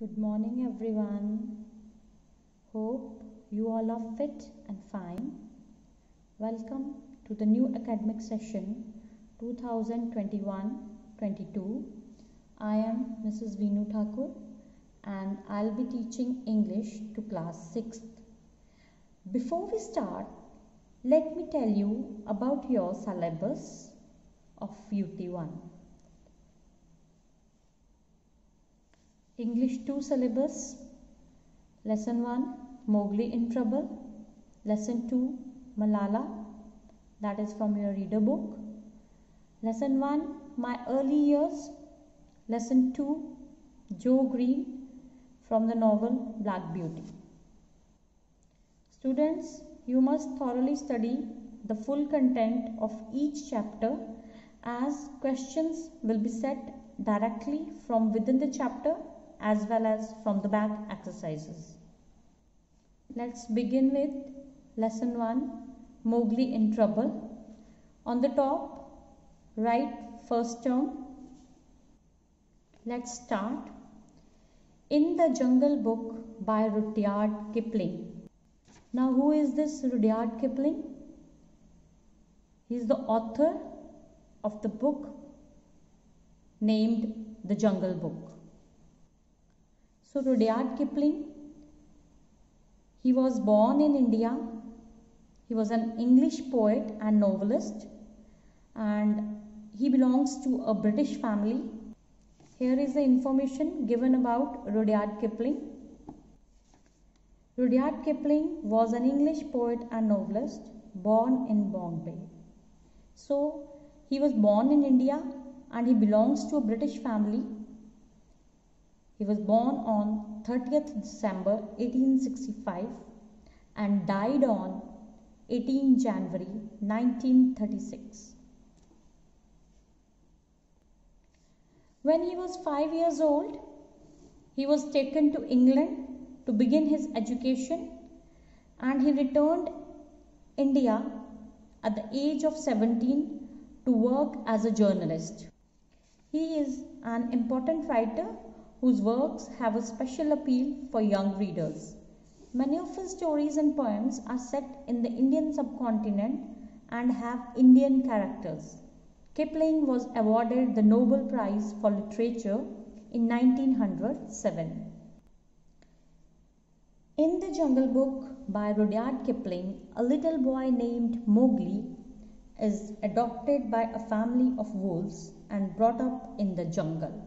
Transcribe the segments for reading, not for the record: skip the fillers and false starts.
Good morning, everyone. Hope you all are fit and fine. Welcome to the new academic session 2021-22. I am Mrs. Veenu Thakur and I'll be teaching English to class 6th. Before we start, let me tell you about your syllabus of UT1. English 2 syllabus. Lesson 1, Mowgli in Trouble. Lesson 2, Malala, that is from your reader book. Lesson 1, My Early Years. Lesson 2, Joe Green, from the novel Black Beauty. Students, you must thoroughly study the full content of each chapter, as questions will be set directly from within the chapter as well as from the back exercises. Let's begin with lesson 1, Mowgli in Trouble. On the top, write first term. Let's start. In the Jungle Book by Rudyard Kipling. Now, who is this Rudyard Kipling? He is the author of the book named The Jungle Book. So, Rudyard Kipling, he was born in India. He was an English poet and novelist, and he belongs to a British family. Here is the information given about Rudyard Kipling. Rudyard Kipling was an English poet and novelist born in Bombay. So, he was born in India and he belongs to a British family. He was born on 30th December 1865 and died on 18 January 1936. When he was 5 years old, he was taken to England to begin his education, and he returned India at the age of 17 to work as a journalist. He is an important writer whose works have a special appeal for young readers. Many of his stories and poems are set in the Indian subcontinent and have Indian characters. Kipling was awarded the Nobel Prize for Literature in 1907. In the Jungle Book by Rudyard Kipling, a little boy named Mowgli is adopted by a family of wolves and brought up in the jungle.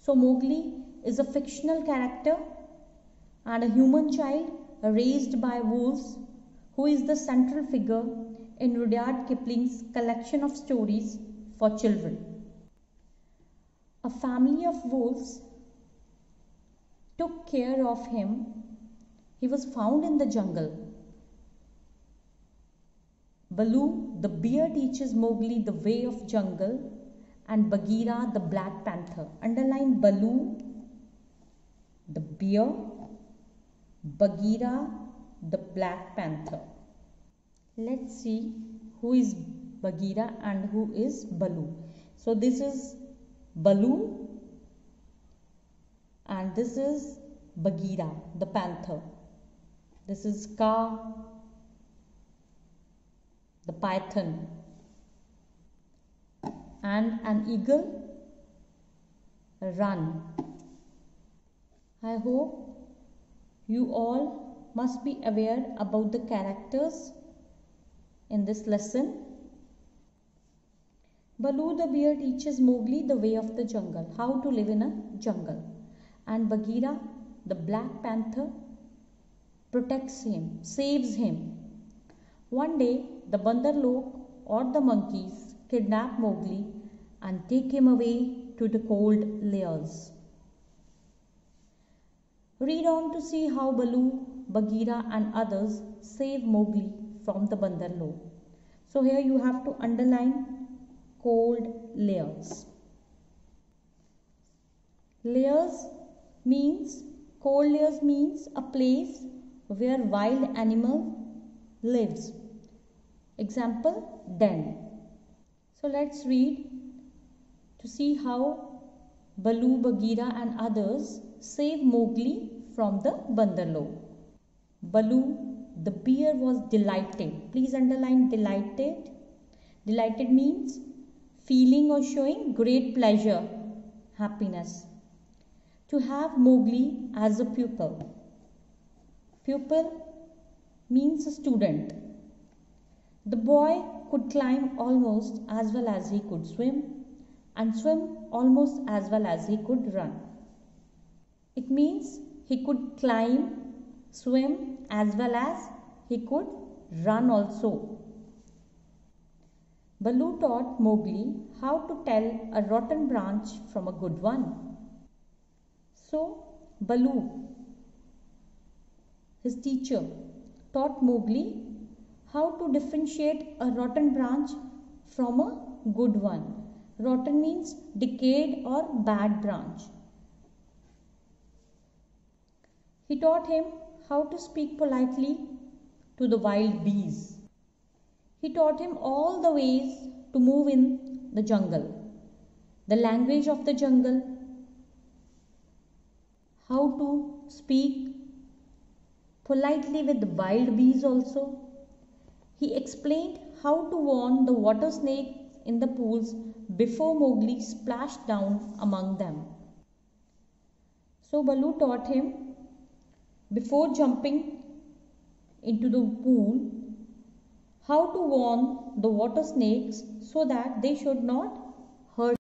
So Mowgli is a fictional character and a human child raised by wolves, who is the central figure in Rudyard Kipling's collection of stories for children. A family of wolves took care of him. He was found in the jungle. Baloo the bear teaches Mowgli the way of jungle, and Bagheera the Black Panther. Underline Baloo the bear, Bagheera the Black Panther. Let's see who is Bagheera and who is Baloo. So this is Baloo and this is Bagheera the panther. This is Kaa the python, and an eagle, Run. I hope you all must be aware about the characters in this lesson. Baloo the bear teaches Mowgli the way of the jungle, how to live in a jungle, and Bagheera the Black Panther protects him, saves him. One day, the Bandar Lok or the monkeys kidnap Mowgli and take him away to the cold layers. Read on to see how Baloo, Bagheera and others save Mowgli from the Bandar Lok. So here you have to underline cold layers. Cold layers means a place where wild animal lives. Example, den. So let's read to see how Baloo, Bagheera and others save Mowgli from the Bandarlog. Baloo, the bear, was delighted. Please underline delighted. Delighted means feeling or showing great pleasure, happiness, to have Mowgli as a pupil. Pupil means a student. The boy could climb almost as well as he could swim, and swim almost as well as he could run. It means he could climb, swim as well as he could run also. Baloo taught Mowgli how to tell a rotten branch from a good one. So Baloo, his teacher, taught Mowgli how to differentiate a rotten branch from a good one. Rotten means decayed or bad branch. He taught him how to speak politely to the wild bees. He taught him all the ways to move in the jungle, the language of the jungle, how to speak politely with the wild bees also. He explained how to warn the water snakes in the pools before Mowgli splashed down among them. So Baloo taught him, before jumping into the pool, how to warn the water snakes so that they should not hurt